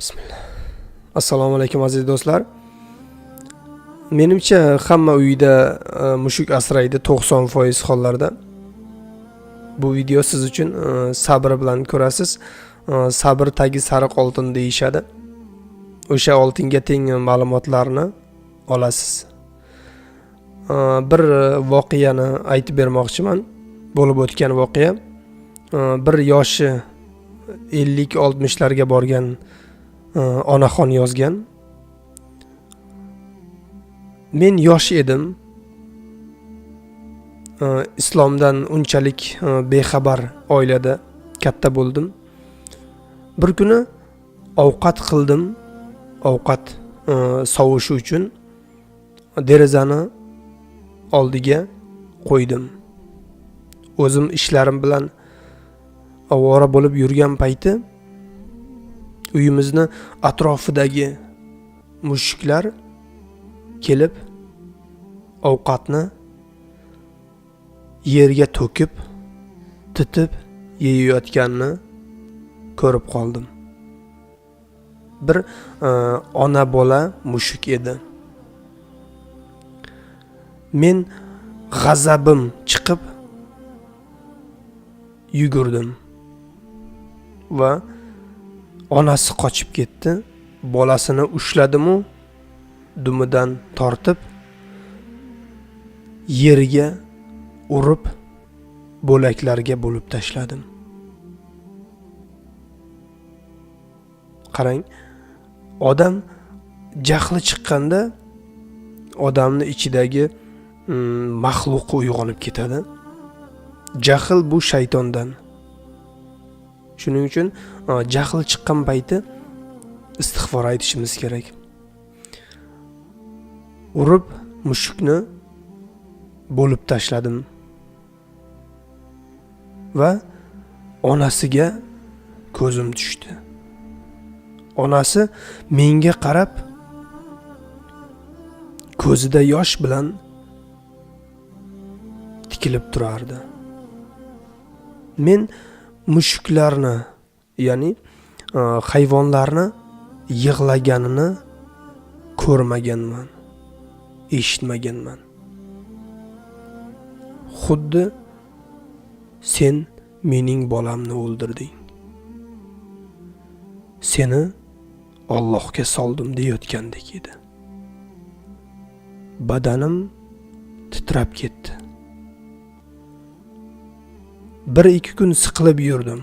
Bismillah. Assalomu alaykum aziz do'stlar. Menimcha hamma uyda mushuk asraydi 90% hollarda. Bu video siz uchun sabr bilan ko'rasiz. Sabr tagi sariq oltin deyishadi. O'sha oltinga teng ma'lumotlarni olasiz. Bir voqeani aytib bermoqchiman. Bo'lib o'tgan voqea. Bir yoshi 50-60 larga borgan onaxon yozgan. Men yosh edim. Islomdan unchalik bexabar oilada katta bo'ldim. Bir kuni ovqat qildim. Ovqat sovishi uchun derazani oldiga qo'ydim. O'zim ishlarim bilan ovora bo'lib yurgan payti uyimizni atrofidagi mushuklar kelib ovqatni yerga to'kib, titib yeyayotganini ko'rib qoldim. Bir ona bola mushuk edi. Men g'azabim chiqib yugurdim va onasi qochib ketdi. Bolasini ushladim-u dumidan tortib yerga urib bo'laklarga bo'lib tashladim. Qarang, odam jahli chiqqanda odamning ichidagi maxluq uyg'onib ketadi. Jahl bu shaytondan. Shuning uchun jahli chiqqan payti istig'for aytishimiz kerak. Urib mushukni bo'lib tashladim va onasiga ko'zim tushdi. Onasi menga qarab ko'zida yosh bilan tikilib turardi. Men mushuklarni, ya'ni hayvonlarni yig'laganini ko'rmaganman, eshitmaganman. Xuddi sen mening bolamni o'ldirding. Seni Allohga soldim deyotgandek edi. Badanim titrab ketdi. 1-2 kun siqilib yurdim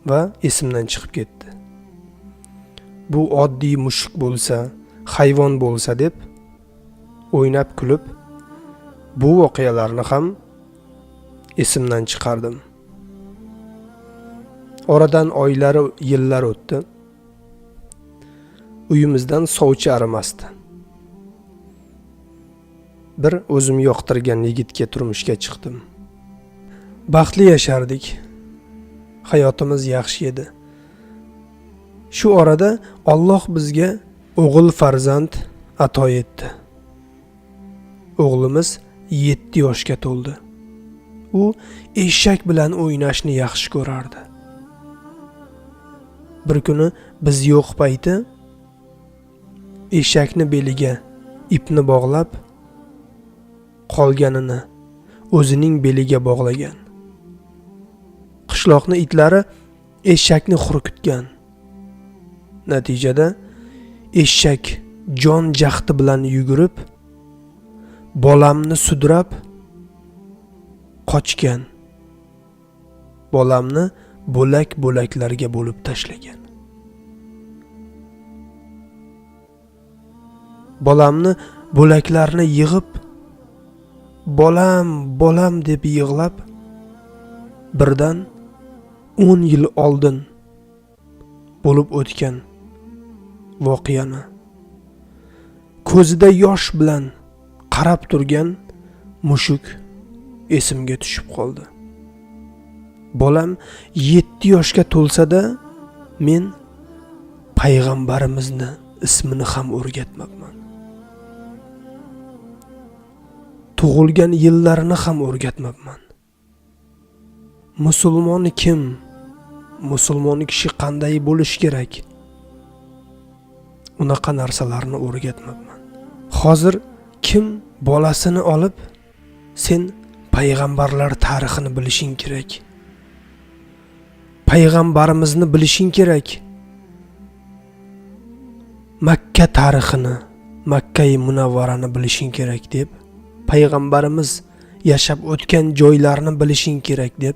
va esimdan chiqib ketdi. Bu oddiy mushuk bo'lsa, hayvon bo'lsa deb o'ynab kulib bu voqealarni ham esimdan chiqardim. Oradan oylar, yillar o'tdi. Uyimizdan sovchi arimasdi. Bir o'zim yoqtirgan yigitga turmushga chiqdim. Baxtli yashardik. Hayotimiz yaxshi edi. Shu orada Alloh bizga o'g'il farzand ato etdi. O'g'limiz 7 yoshga to'ldi. U eshak bilan o'ynashni yaxshi ko'rardi. Bir kuni biz yo'q payti eshakni beliga ipni bog'lab qolganini o'zining beliga bog'lagan. Qishloqning itlari eshakni xurkitgan. Natijada eshak jon jahdi bilan yugurib bolamni sudrab qochgan. Bolamni bo'lak-bo'laklarga bo'lib tashlagan. Bolamni bo'laklarni yig'ib bolam, bolam deb yig'lab birdan 10 yil oldin bo'lib o'tgan voqeani ko'zida yosh bilan qarab turgan mushuk esimga tushib qoldi. Bolam 7 yoshga to'lsa-da men payg'ambarimizni ismini ham o'rgatmabman. Tug'ilgan yillarini ham o'rgatmabman. Musulmon kim? musulmon kishi qanday bo'lish kerak? Unaqa narsalarni o'rgatmabman. Hozir kim bolasini olib, sen payg'ambarlar tarixini bilishing kerak. Payg'ambarimizni bilishing kerak. Makka tarixini, Makka-i Munavvarani bilishing kerak deb, payg'ambarimiz yashab o'tgan joylarni bilishing kerak deb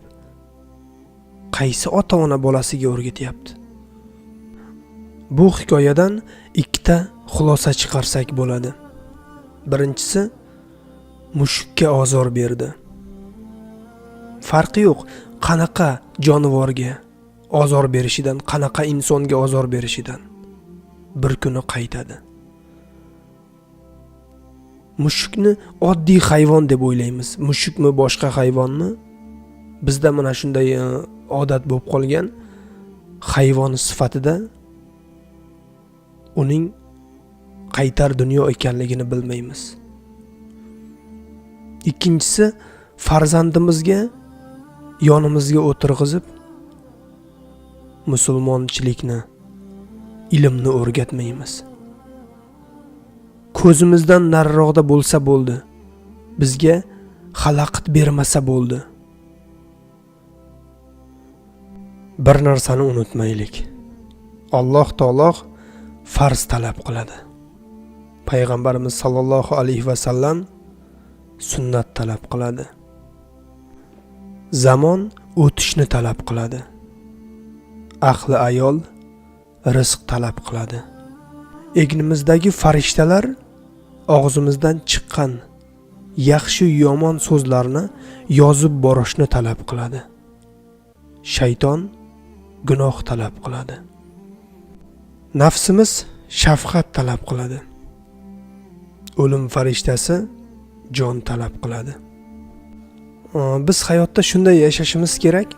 qaysi ota-ona bolasiga o'rgatyapti? Bu hikoyadan ikkita xulosa chiqarsak bo'ladi. Birinchisi, mushukka ozor berdi. Farqi yo'q, qanaqa jonivorga ozor berishidan, qanaqa insonga ozor berishidan. Bir kuni qaytadi. Mushukni oddiy hayvon deb o'ylaymiz. Mushukmi boshqa hayvonmi? Bizda mana shunday odat bo'lib qolgan. Hayvon sifatida uning qaytar dunyo ekanligini bilmaymiz. Ikkinchisi, farzandimizga yonimizga o'tirg'izib musulmonchilikni, ilmni o'rgatmaymiz. Ko'zimizdan nariroqda bo'lsa bo'ldi. Bizga xalaqit bermasa bo'ldi. Bir narsani unutmaylik. Alloh taolo farz talab qiladi. Payg'ambarimiz sallallohu alayhi va sallam sunnat talab qiladi. Zamon o'tishni talab qiladi. Aqli ayol rizq talab qiladi. Egnimizdagi farishtalar og'zimizdan chiqqan yaxshi yomon so'zlarni yozib borishni talab qiladi. Shayton gunoh talab qiladi. Nafsimiz shafqat talab qiladi. O'lim farishtasi jon talab qiladi. Biz hayotda shunday yashashimiz kerak.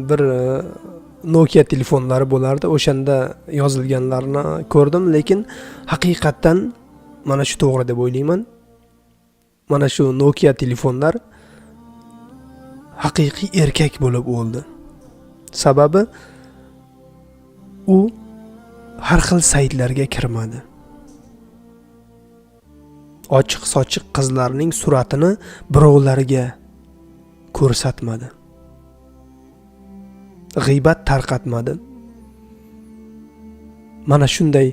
Bir Nokia telefonlari bo'lardi. O'shanda yozilganlarni ko'rdim, lekin haqiqatdan mana shu to'g'ri deb o'ylayman. Mana shu Nokia telefonlar haqiqiy erkak bo'lib o'ldi. Sababi u har xil saytlarga kirmadi. Ochiq sochiq qizlarning suratini birovlarga ko'rsatmadi. G'iybat tarqatmadi. Mana shunday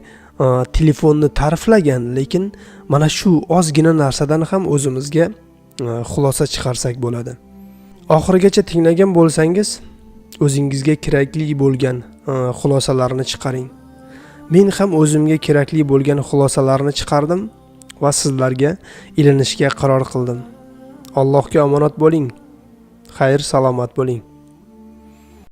telefonni ta'riflagan, lekin mana shu ozgina narsadan ham o'zimizga xulosa chiqarsak bo'ladi. Oxirigacha tinglagan bo'lsangiz, o'zingizga kerakli bo'lgan xulosalarni chiqaring. Men ham o'zimga kerakli bo'lgan xulosalarni chiqardim va sizlarga ilinishga qaror qildim. Allohga omonat bo'ling. Xayr, salomat bo'ling.